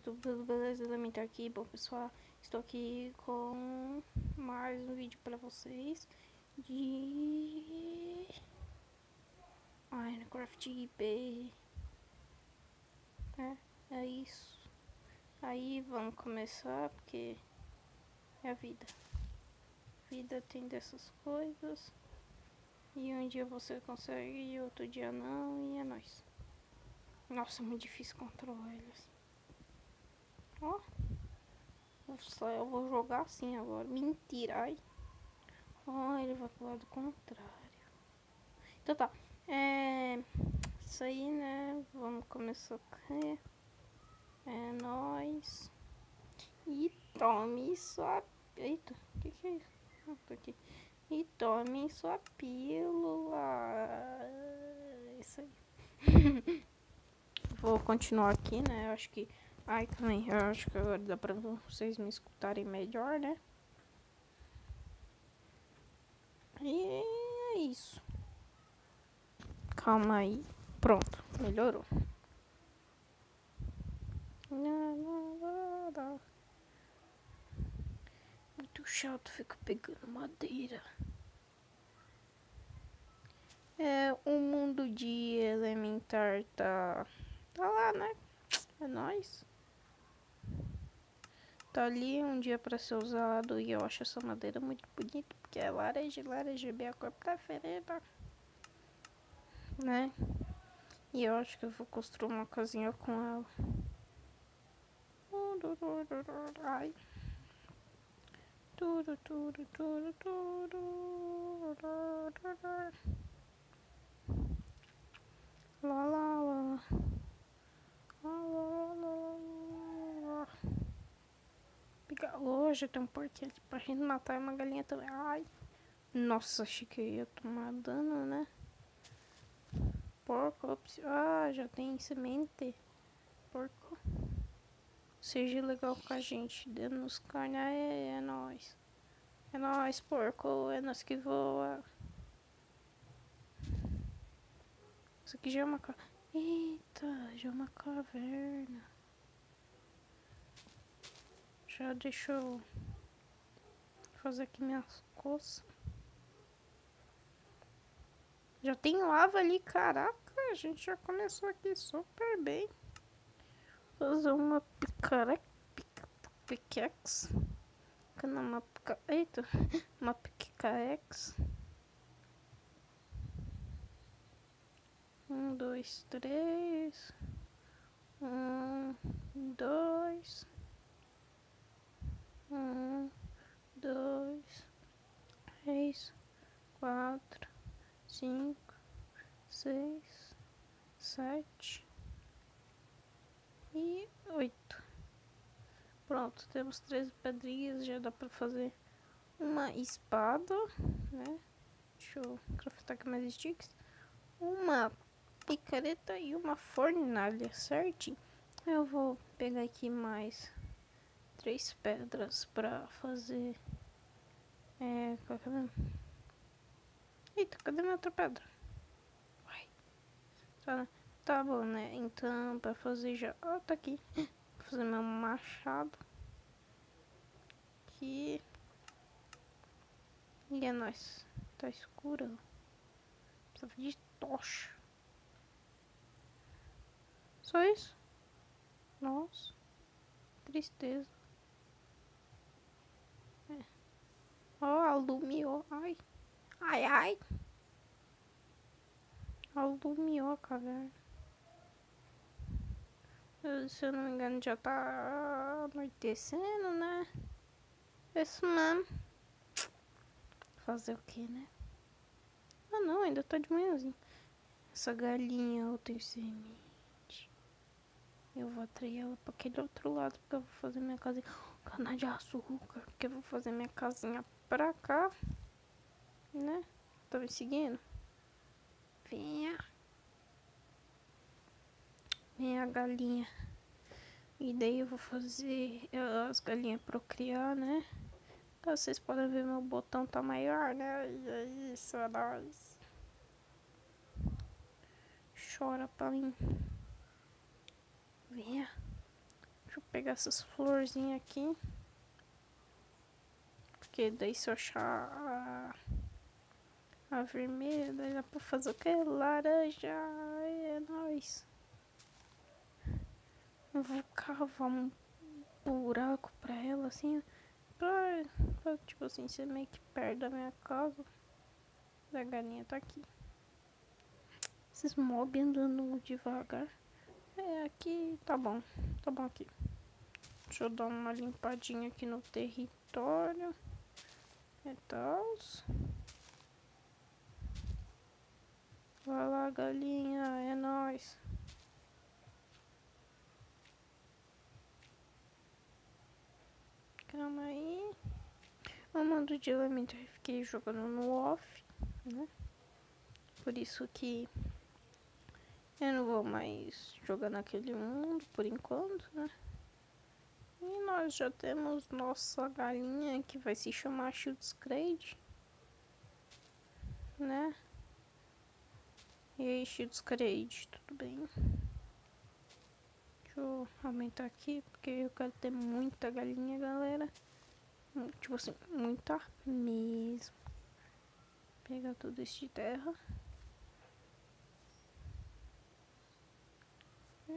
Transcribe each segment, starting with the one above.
tudo beleza? Elementar aqui. Bom, pessoal, estou aqui com mais um vídeo para vocês de Minecraft IP. É isso. Aí vamos começar, porque é a vida. Vida tem dessas coisas. E um dia você consegue e outro dia não, e é nóis. Nossa, é muito difícil controlar eles. Ó. Eu vou jogar assim agora. Mentira, ai. Ó, ele vai pro lado contrário. Então tá. Isso aí, né? Vamos começar aqui. É nóis. E tome sua... Eita, o que é isso? Ah, tô aqui. E tome sua pílula. Isso aí. Vou continuar aqui, né? Eu acho que... Ai, também. Eu acho que agora dá pra vocês me escutarem melhor, né? E é isso. Calma aí. Pronto, melhorou. Muito chato, fica pegando madeira. O mundo de Elementar tá lá, né? É nóis. Tá ali um dia pra ser usado e eu acho essa madeira muito bonita, porque é laranja, laranja é minha cor preferida, né? E eu acho que eu vou construir uma casinha com ela. Ai. Tudo. Lá. Hoje tem um porquinho aqui pra gente matar uma galinha também. Ai. Nossa, achei que eu ia tomar dano, né? Porco. Ah, já tem semente. Porco. Seja legal com a gente. Dê-nos carne. É nóis. É nóis, porco. É nós que voa. Isso aqui já é uma caverna. Eita, já é uma caverna. Já deixa eu fazer aqui minhas coisas. Já tem lava ali, caraca. A gente já começou aqui super bem. Fazer uma pickaxe. Eita, uma pickaxe. 1, 2, 3. 1, 2. 1, 2, 3, 4, 5, 6, 7 e 8. Pronto, temos 13 pedrinhas, já dá pra fazer uma espada, né? Deixa eu craftar aqui mais sticks. Uma picareta e uma fornalha, certinho. Eu vou pegar aqui mais 3 pedras pra fazer... qual que é mesmo? Eita, cadê minha outra pedra? Uai. Tá bom, né? Então, pra fazer já... tá aqui. Vou fazer meu machado. Aqui. E é nóis. Tá escuro. Precisa de tocha. Só isso? Nossa. Tristeza. Ó, alumiou. Ai. Alumiou a caverna. Se eu não me engano, já tá anoitecendo, né? Isso mesmo. Fazer o que, né? Ah, não, ainda tá de manhãzinho. Essa galinha eu tenho semente. Eu vou atrair ela pra aquele outro lado, porque eu vou fazer minha casinha. Cana de açúcar, porque eu vou fazer minha casinha pra cá, né? Tá me seguindo? Venha. Venha, galinha. E daí eu vou fazer as galinhas procriar, né? Vocês podem ver, meu botão tá maior, né? E é isso, é nóis. Chora pra mim. Venha. Deixa eu pegar essas florzinhas aqui. Porque daí se eu achar a vermelha, daí dá pra fazer o que? Laranja. É nóis. Eu vou cavar um buraco pra ela, assim, pra tipo assim, ser meio que perto da minha casa. A galinha tá aqui. Esses mob andando devagar. É, aqui tá bom. Tá bom aqui. Deixa eu dar uma limpadinha aqui no território. E tal. Vai lá, galinha. É nóis. Calma aí. O mando de elemento eu fiquei jogando no off, né? Por isso que eu não vou mais jogar naquele mundo por enquanto, né? E nós já temos nossa galinha que vai se chamar Shieldcrade, né? E aí, Shieldcrade, tudo bem? Deixa eu aumentar aqui, porque eu quero ter muita galinha, galera. Tipo assim, muita mesmo. Pegar tudo isso de terra.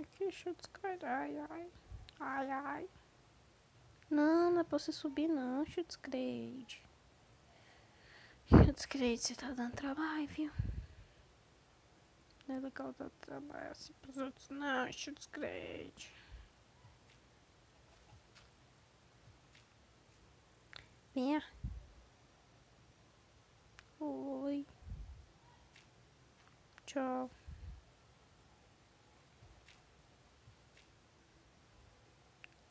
Aqui, Shieldcrade, ai, ai. Ai, ai. Não, não é pra você subir não, Shieldcrade. Shieldcrade, você tá dando trabalho, viu? Não é legal dar trabalho assim pros outros não, Shieldcrade. Venha. Oi. Tchau.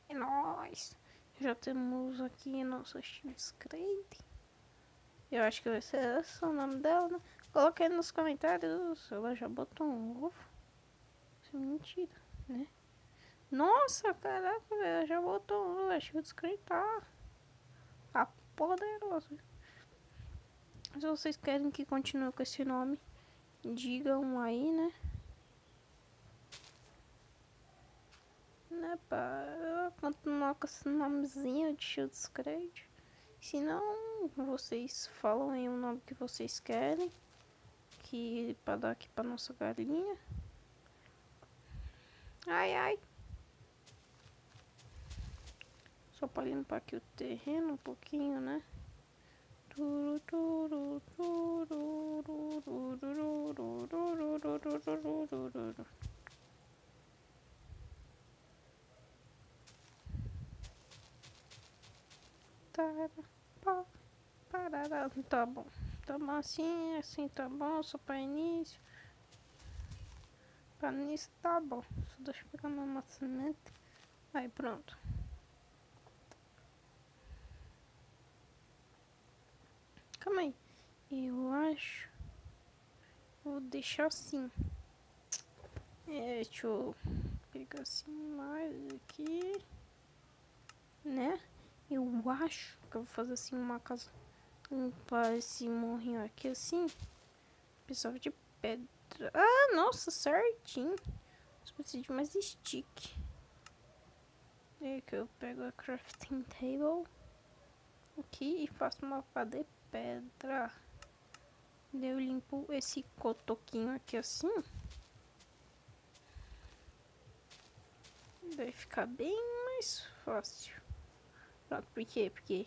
É nóis. Já temos aqui a nossa Shieldcrade. Eu acho que vai ser esse o nome dela, né? Coloca aí nos comentários. Ela já botou um ovo. Isso é mentira, né? Nossa, caraca, ela já botou um ovo. A Shieldcrade tá poderosa. Se vocês querem que continue com esse nome, digam aí, né? Né, pá, continuar com esse nomezinho de Shieldcrade. Se não, vocês falam aí o nome que vocês querem. Que pra dar aqui pra nossa galinha. Ai, ai. Só pra limpar aqui o terreno um pouquinho, né? Tá bom. Tá bom assim tá bom, só pra início. Pra início tá bom. Só deixa eu pegar uma maçaneta. Aí pronto. Calma aí. Eu acho. Vou deixar assim. Deixa eu pegar assim mais aqui. Né? Eu acho que eu vou fazer assim uma casa. Limpar esse morrinho aqui assim. Precisava de pedra. Ah, nossa, certinho. Só preciso de mais stick. Daí que eu pego a crafting table. Aqui e faço uma pá de pedra. Daí eu limpo esse cotoquinho aqui assim. Daí fica bem mais fácil. Pronto, por quê? Porque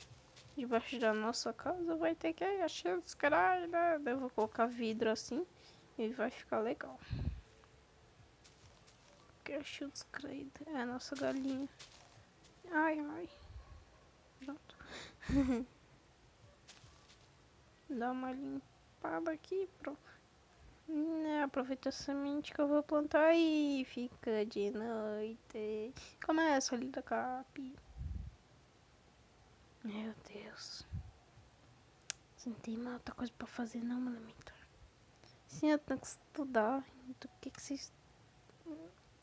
debaixo da nossa casa vai ter que achar os caras, né? Daí eu vou colocar vidro assim e vai ficar legal. Porque achei os caras, é a nossa galinha. Ai, ai. Pronto. Dá uma limpada aqui, pronto. Aproveita a semente que eu vou plantar e fica de noite. Começa ali da cap. Meu Deus. Você não tem mais outra coisa pra fazer não, mano. Sim, eu tenho que estudar. Então, o que que vocês...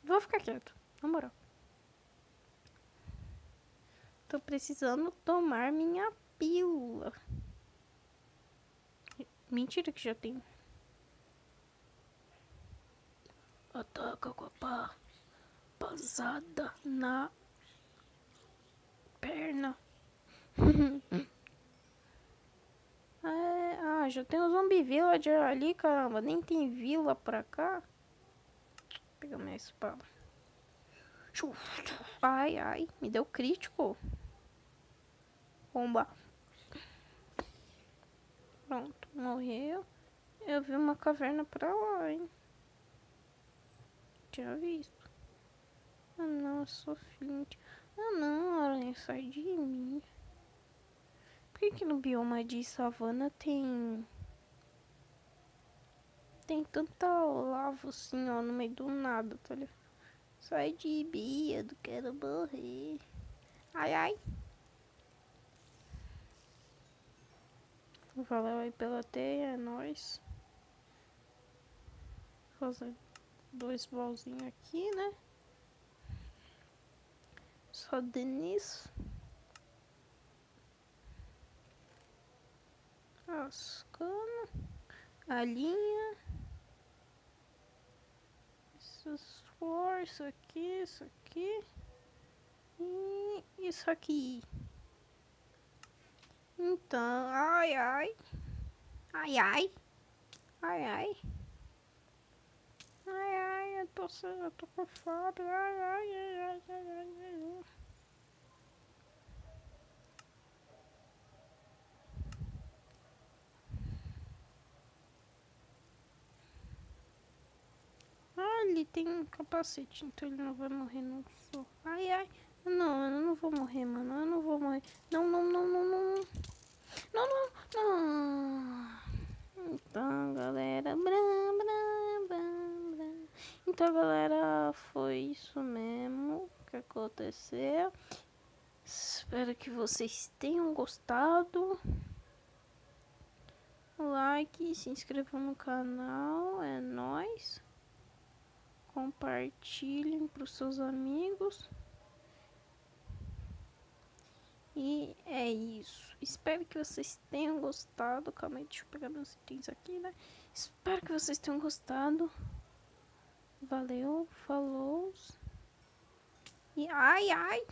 Vou ficar quieto, na moral. Tô precisando tomar minha pílula. Mentira que já tem. Ataca com a pá. Pasada na perna. Já tem o Zombie Villager ali, caramba. Nem tem vila pra cá. Vou pegar minha espada. Ai, ai. Me deu crítico. Bomba. Pronto, morreu. Eu vi uma caverna pra lá, hein. Tinha visto. Ah, não, eu sou Flint. Ah, não, aranha, sai de mim. Por que no bioma de savana tem tanta lava assim, ó, no meio do nada, tá ligado? Sai de mim, eu não quero morrer. Ai, ai. Valeu aí pela teia, é nóis. Fazer 2 bolzinhos aqui, né? Só Denise. As canas. A linha. Essas flores, isso aqui, isso aqui. E isso aqui. Então, ai, ai. Ai, ai. Ai, ai. Ai, ai, eu tô com fome. Ai, ai, ai, ai, ai, ai, ai. Ah, ele tem um capacete, então ele não vai morrer no sol. Ai, ai. Não, eu não vou morrer, mano. Eu não vou morrer. Não, não, não, não, não. Não, não, não. Então, galera. Então, galera, foi isso mesmo que aconteceu. Espero que vocês tenham gostado. Like, se inscrevam no canal, é nóis. Compartilhem pros seus amigos. E é isso. Espero que vocês tenham gostado. Calma aí, deixa eu pegar meus itens aqui, né? Espero que vocês tenham gostado. Valeu, falou. E ai, ai.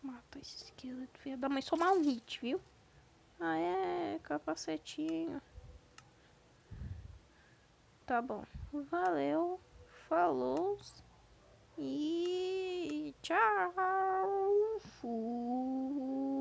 Mata esse esqueleto, filha da mãe. Só mal hit, viu? Ah, é, capacetinho. Tá bom. Valeu, falou. E tchau. Fui.